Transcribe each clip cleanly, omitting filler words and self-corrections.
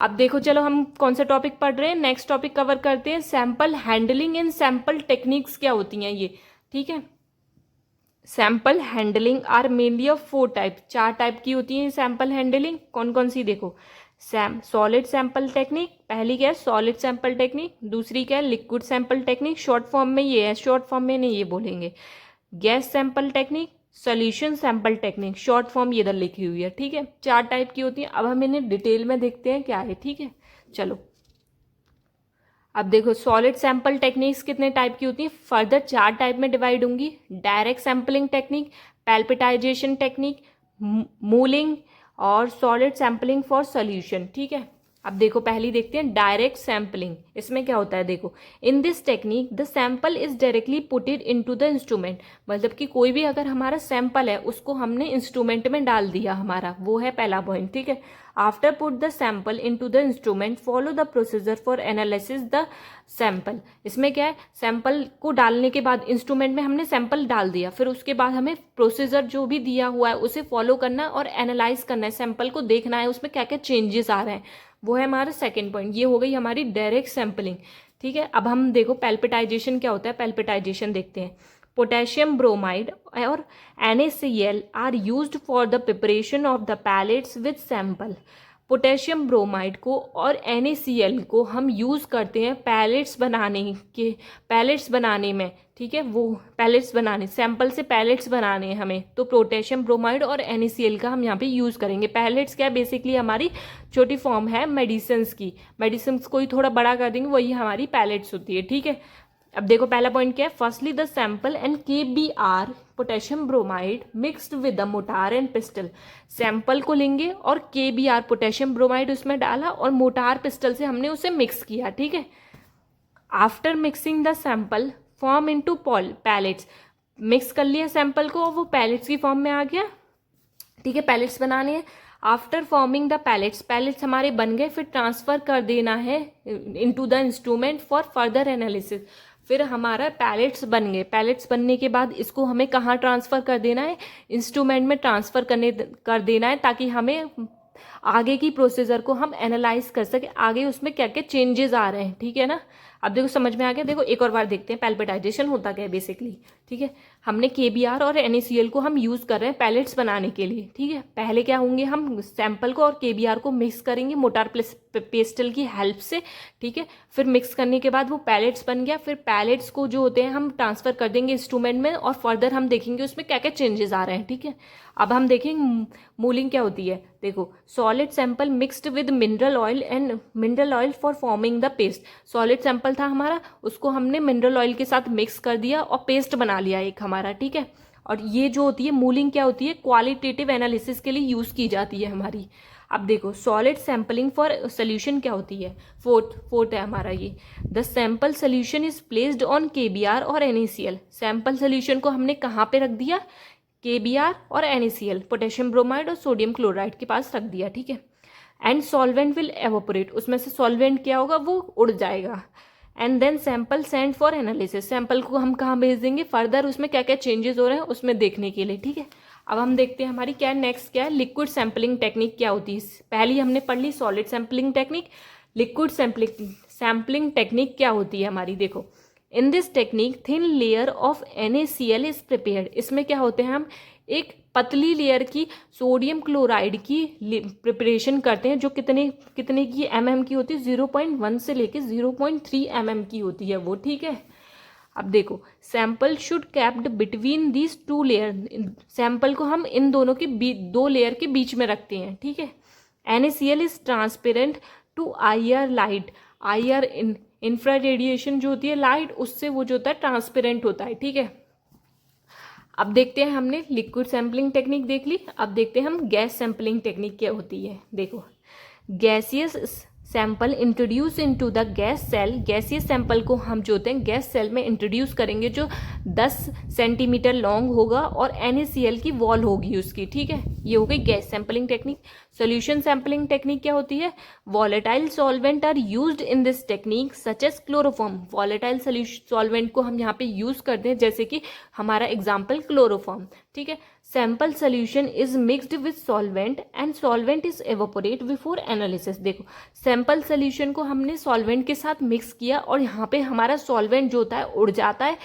अब देखो, चलो हम कौन सा टॉपिक पढ़ रहे हैं, नेक्स्ट टॉपिक कवर करते हैं, sample handling and sample techniques क्या होती हैं ये। ठीक है, sample handling are mainly of 4 type, 4 type की होती है सैंपल हैंडलिंग। कौन कौन सी देखो, सॉलिड सैंपल टेक्निक, पहली क्या है सॉलिड सैंपल टेक्निक, दूसरी क्या है liquid sample technique, short form में ये है, शॉर्ट फॉर्म में नहीं ये बोलेंगे, gas sample technique, solution sample technique, short form ये इधर लिखी हुई है। ठीक है, 4 टाइप की होती है। अब हम इन्हें डिटेल में देखते हैं क्या है। ठीक है, चलो अब देखो, सॉलिड सैंपल टेक्निक्स कितने टाइप की होती हैं, फर्दर 4 टाइप में डिवाइड होंगी, direct sampling technique, pelletization technique, mulling और सॉलिड सैंपलिंग फॉर सॉल्यूशन। ठीक है, अब देखो पहली देखते हैं डायरेक्ट सैंपलिंग। इसमें क्या होता है देखो, in this technique the sample is directly putted into the instrument, मतलब कि कोई भी अगर हमारा सैंपल है उसको हमने इंस्ट्रूमेंट में डाल दिया, हमारा वो है पहला पॉइंट। ठीक है, after put the sample into the instrument follow the procedure for analysis the sample. इसमें क्या है, सैंपल को डालने के बाद इंस्ट्रूमेंट में हमने सैंपल डाल दिया, फिर उसके बाद हमें प्रोसीजर जो भी दिया हुआ है उसे फॉलो करना है और एनालाइज करना है, सैंपल को देखना है उसमें क्या क्या चेंजेस आ रहे हैं, वो है हमारा सेकेंड पॉइंट। ये हो गई हमारी डायरेक्ट सैंपलिंग। ठीक है, अब हम देखो पैल्पिटाइजेशन क्या होता है, पैल्पिटाइजेशन देखते हैं। पोटेशियम ब्रोमाइड और NaCl are used for the preparation of the pellets with sample. Potassium bromide को और NaCl को हम यूज़ करते हैं पैलेट्स बनाने में। ठीक है, वो पैलेट्स बनाने, सैंपल से पैलेट्स बनाने हैं हमें, तो पोटेशियम ब्रोमाइड और NaCl का हम यहाँ पे यूज़ करेंगे। पैलेट्स क्या बेसिकली हमारी छोटी फॉर्म है मेडिसिन्स की, मेडिसिन्स को ही थोड़ा बड़ा कर देंगे, वही हमारी पैलेट्स होती है। ठीक है, अब देखो पहला पॉइंट क्या है, firstly the sample and KBr potassium bromide mixed with the motor and pistol. Sample को लेंगे और KBr पोटेशियम ब्रोमाइड उसमें डाला और मोटार पिस्टल से हमने उसे मिक्स किया। ठीक है, after mixing the sample form into pellets, mix कर लिया सैंपल को और वो पैलेट्स की फॉर्म में आ गया। ठीक है, पैलेट्स बनाने हैं। After forming the pellets, pellets हमारे बन गए, फिर ट्रांसफर कर देना है into the instrument for further analysis. फिर हमारा पैलेट्स बन गए, पैलेट्स बनने के बाद इसको हमें कहाँ ट्रांसफ़र कर देना है, इंस्ट्रूमेंट में ट्रांसफ़र कर देना है, ताकि हमें आगे की प्रोसीजर को हम एनालाइज कर सके, आगे उसमें क्या क्या चेंजेस आ रहे हैं। ठीक है ना, अब देखो समझ में आ गया। देखो एक और बार देखते हैं पैल्पिटाइजेशन होता क्या है बेसिकली। ठीक है, हमने KBr और NaCl को हम यूज़ कर रहे हैं पैलेट्स बनाने के लिए। ठीक है, पहले क्या होंगे, हम सैंपल को और KBr को मिक्स करेंगे मोटार पेस्टल की हेल्प से। ठीक है, फिर मिक्स करने के बाद वो पैलेट्स बन गया, फिर पैलेट्स को जो होते हैं हम ट्रांसफ़र कर देंगे इंस्ट्रूमेंट में और फर्दर हम देखेंगे उसमें क्या क्या चेंजेस आ रहे हैं। ठीक है, अब हम देखेंगे मूलिंग क्या होती है। देखो, solid sample mixed with mineral oil for forming the paste. Solid sample था हमारा, उसको हमने मिनरल ऑयल के साथ मिक्स कर दिया और पेस्ट बना लिया एक हमारा। ठीक है, और ये जो होती है मूलिंग क्या होती है, क्वालिटेटिव एनालिसिस के लिए यूज़ की जाती है हमारी। अब देखो सॉलिड सैंपलिंग फॉर सोल्यूशन क्या होती है, फोर्थ है हमारा ये, the sample solution is placed on KBr और NaCl। सैंपल सोल्यूशन को हमने कहाँ पे रख दिया, KBr और NaCl पोटेशियम ब्रोमाइड और सोडियम क्लोराइड के पास रख दिया। ठीक है, एंड सॉल्वेंट विल एवोपोरेट, उसमें से सॉल्वेंट क्या होगा, वो उड़ जाएगा। And then sample send for analysis, sample को हम कहाँ भेज देंगे, फर्दर उसमें क्या क्या चेंजेस हो रहे हैं उसमें देखने के लिए। ठीक है, अब हम देखते हैं हमारी क्या नेक्स्ट क्या है, लिक्विड सैंपलिंग टेक्निक क्या होती है। पहली हमने पढ़ ली solid sampling technique, liquid sampling technique क्या होती है हमारी। देखो, in this technique thin layer of NaCl is prepared. इसमें क्या होते हैं, हम एक पतली लेयर की सोडियम क्लोराइड की प्रिपरेशन करते हैं, जो कितने की mm की होती है, 0.1 से लेके 0.3 mm की होती है वो। ठीक है, अब देखो sample should capped between these 2 layer, sample को हम इन दोनों के 2 लेयर के बीच में रखते हैं। ठीक है, NaCl is transparent to IR light, IR infra radiation जो होती है लाइट, उससे वो जो होता है ट्रांसपेरेंट होता है। ठीक है, अब देखते हैं, हमने लिक्विड सैंपलिंग टेक्निक देख ली, अब देखते हैं हम गैस सैंपलिंग टेक्निक क्या होती है। देखो, gaseous sample introduce into the gas cell, gaseous sample को हम जो होते हैं गैस सेल में इंट्रोड्यूस करेंगे, जो 10 सेंटीमीटर लॉन्ग होगा और NaCl की वॉल होगी उसकी। ठीक है, ये हो गई gas sampling technique. Solution sampling technique क्या होती है, volatile solvent are used in this technique such as chloroform. Volatile solvent को हम यहाँ पे यूज करते हैं, जैसे कि हमारा एग्जाम्पल क्लोरोफॉर्म। ठीक है, sample solution is mixed with solvent and solvent is evaporate before analysis. देखो सैम्पल सोल्यूशन को हमने सॉल्वेंट के साथ मिक्स किया और यहाँ पे हमारा सॉल्वेंट जो होता है उड़ जाता है,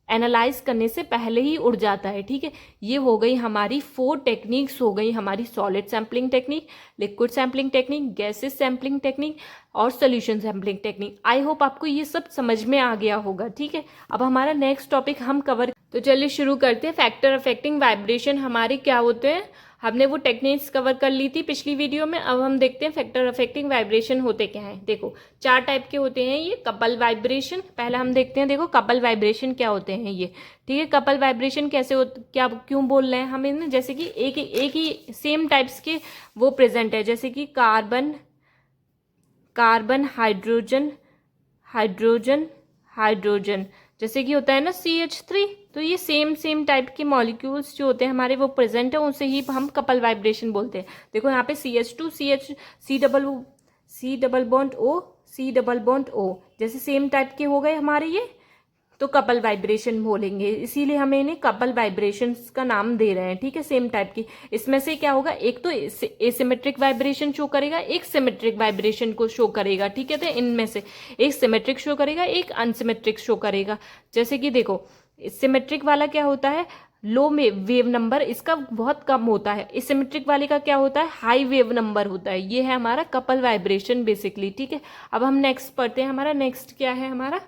एनालाइज करने से पहले ही उड़ जाता है। ठीक है, ये हो गई हमारी 4 टेक्निक्स हो गई हमारी, solid sampling technique, liquid sampling technique, gases sampling technique और solution sampling technique. I hope आपको ये सब समझ में आ गया होगा। ठीक है, अब हमारा नेक्स्ट टॉपिक हम कवर, तो चलिए शुरू करते हैं। फैक्टर अफेक्टिंग वाइब्रेशन हमारे क्या होते हैं, हमने वो टेक्निक्स कवर कर ली थी पिछली वीडियो में। अब हम देखते हैं फैक्टर अफेक्टिंग वाइब्रेशन होते क्या हैं। देखो 4 टाइप के होते हैं ये। कपल वाइब्रेशन पहला हम देखते हैं। देखो कपल वाइब्रेशन क्या होते हैं ये। ठीक है, कपल वाइब्रेशन कैसे होते, क्या क्यों बोल रहे हैं हमें ना, जैसे कि एक ही सेम टाइप्स के वो प्रेजेंट है, जैसे कि कार्बन हाइड्रोजन हाइड्रोजन हाइड्रोजन, जैसे कि होता है ना CH3। तो ये सेम टाइप के मॉलिक्यूल्स जो होते हैं हमारे वो प्रेजेंट है, उसे ही हम कपल वाइब्रेशन बोलते हैं। देखो यहाँ पे CH2 CH C double bond O जैसे सेम टाइप के हो गए हमारे ये, तो कपल वाइब्रेशन बोलेंगे, इसीलिए हमें इन्हें कपल वाइब्रेशंस का नाम दे रहे हैं। ठीक है, सेम टाइप की। इसमें से क्या होगा, एक तो एसिमेट्रिक वाइब्रेशन शो करेगा, एक सिमेट्रिक वाइब्रेशन को शो करेगा। ठीक है, तो इनमें से एक सिमेट्रिक शो करेगा, एक अनसिमेट्रिक शो करेगा। जैसे कि देखो सिमेट्रिक वाला क्या होता है, लो वेव नंबर इसका बहुत कम होता है। एसिमेट्रिक वाले का क्या होता है, हाई वेव नंबर होता है। ये है हमारा कपल वाइब्रेशन बेसिकली। ठीक है, अब हम नेक्स्ट पढ़ते हैं। हमारा नेक्स्ट क्या है, हमारा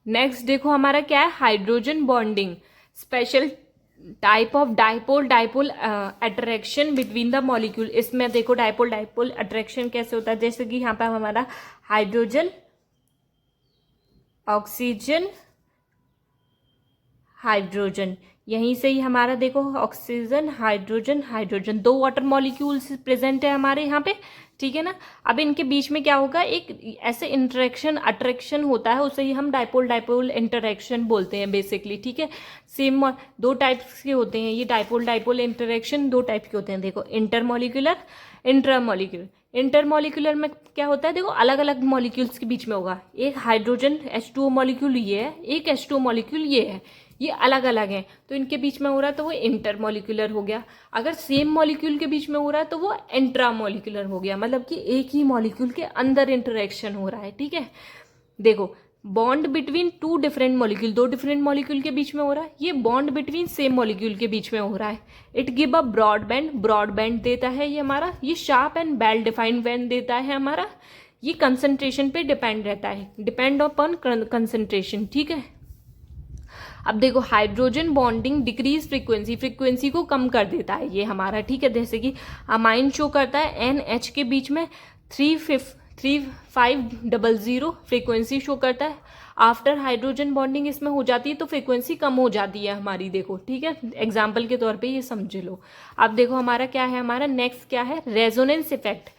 नेक्स्ट देखो हमारा क्या है, hydrogen bonding, special type of dipole attraction between the molecule. इसमें देखो डाइपोल अट्रैक्शन कैसे होता है, जैसे कि यहाँ पर हमारा हाइड्रोजन ऑक्सीजन हाइड्रोजन, यहीं से ही हमारा देखो oxygen hydrogen 2 water molecules present है हमारे यहाँ पे। ठीक है ना, अब इनके बीच में क्या होगा, एक ऐसे अट्रैक्शन होता है, उसे ही हम डाइपोल इंटरेक्शन बोलते हैं बेसिकली। ठीक है, सेम 2 टाइप्स के होते हैं ये डाइपोल इंटरेक्शन, 2 टाइप के होते हैं। देखो इंटरमॉलिक्यूलर इंटरमॉलिक्यूलर में क्या होता है, देखो अलग अलग मॉलिक्यूल्स के बीच में होगा। एक हाइड्रोजन H2O मॉलिक्यूल ये है, एक H2O मॉलिक्यूल ये है, ये अलग अलग हैं, तो इनके बीच में हो रहा है तो वो इंटरमॉलिक्यूलर हो गया। अगर सेम मॉलिक्यूल के बीच में हो रहा है तो वो इंट्रामॉलिक्यूलर हो गया, मतलब कि एक ही मॉलिक्यूल के अंदर इंटरेक्शन हो रहा है। ठीक है, देखो bond between 2 different molecule, 2 different molecule के बीच में हो रहा है, ये बॉन्ड बिटवीन सेम मॉलिक्यूल के बीच में हो रहा है। It give a broad band देता है ये हमारा, ये sharp and well defined band देता है हमारा। ये कंसंट्रेशन पे डिपेंड रहता है, डिपेंड अपॉन कंसंट्रेशन। ठीक है, अब देखो हाइड्रोजन बॉन्डिंग डिक्रीज फ्रीक्वेंसी को कम कर देता है ये हमारा। ठीक है, जैसे कि अमाइन शो करता है NH के बीच में 3500 फ्रीक्वेंसी शो करता है। आफ्टर हाइड्रोजन बॉन्डिंग इसमें हो जाती है तो फ्रीक्वेंसी कम हो जाती है हमारी। देखो ठीक है, एग्जाम्पल के तौर पे ये समझ लो। अब देखो हमारा क्या है, हमारा नेक्स्ट क्या है, रेजोनेंस इफेक्ट।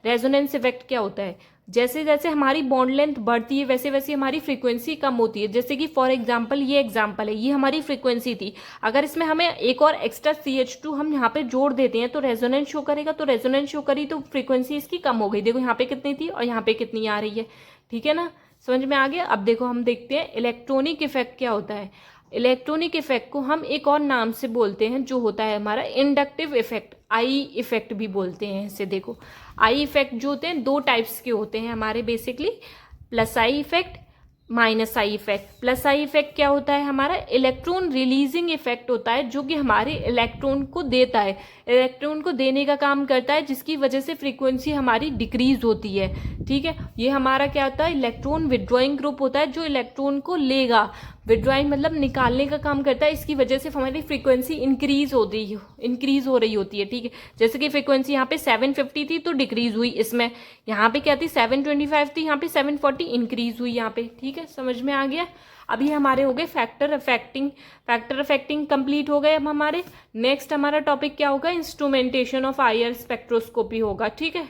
रेजोनेंस इफेक्ट क्या होता है, जैसे जैसे हमारी बॉन्ड लेंथ बढ़ती है वैसे वैसे हमारी फ्रीक्वेंसी कम होती है। जैसे कि फॉर एग्जांपल ये एग्जांपल है, ये हमारी फ्रीक्वेंसी थी, अगर इसमें हमें एक और एक्स्ट्रा CH2 हम यहाँ पे जोड़ देते हैं तो रेजोनेंस शो करेगा, तो रेजोनेंस शो करी तो फ्रीक्वेंसी इसकी कम हो गई। देखो यहाँ पे कितनी थी और यहाँ पे कितनी आ रही है। ठीक है ना, समझ में आ गया। अब देखो हम देखते हैं इलेक्ट्रॉनिक इफेक्ट क्या होता है। इलेक्ट्रॉनिक इफेक्ट को हम एक और नाम से बोलते हैं जो होता है हमारा इंडक्टिव इफेक्ट, आई इफेक्ट भी बोलते हैं इसे। देखो आई इफेक्ट जो होते हैं 2 टाइप्स के होते हैं हमारे basically, plus I effect, minus I effect. Plus I effect क्या होता है हमारा, इलेक्ट्रॉन रिलीजिंग इफेक्ट होता है जो कि हमारे इलेक्ट्रॉन को देता है, इलेक्ट्रॉन को देने का काम करता है, जिसकी वजह से फ्रीक्वेंसी हमारी डिक्रीज होती है। ठीक है, ये हमारा क्या होता है, इलेक्ट्रॉन विड्रॉइंग ग्रुप होता है जो इलेक्ट्रॉन को लेगा, विड्रॉइंग मतलब निकालने का काम करता है, इसकी वजह से हमारी फ्रीक्वेंसी इंक्रीज हो रही होती है। ठीक है, जैसे कि फ्रीक्वेंसी यहाँ पे 750 थी तो डिक्रीज हुई, इसमें यहाँ पे क्या थी 725 थी, यहाँ पे 740 इंक्रीज हुई यहाँ पे। ठीक है, समझ में आ गया। अभी हमारे हो गए फैक्टर अफेक्टिंग कंप्लीट हो गए। अब हमारे नेक्स्ट हमारा टॉपिक क्या होगा, इंस्ट्रूमेंटेशन ऑफ IR स्पेक्ट्रोस्कोपी होगा। ठीक है,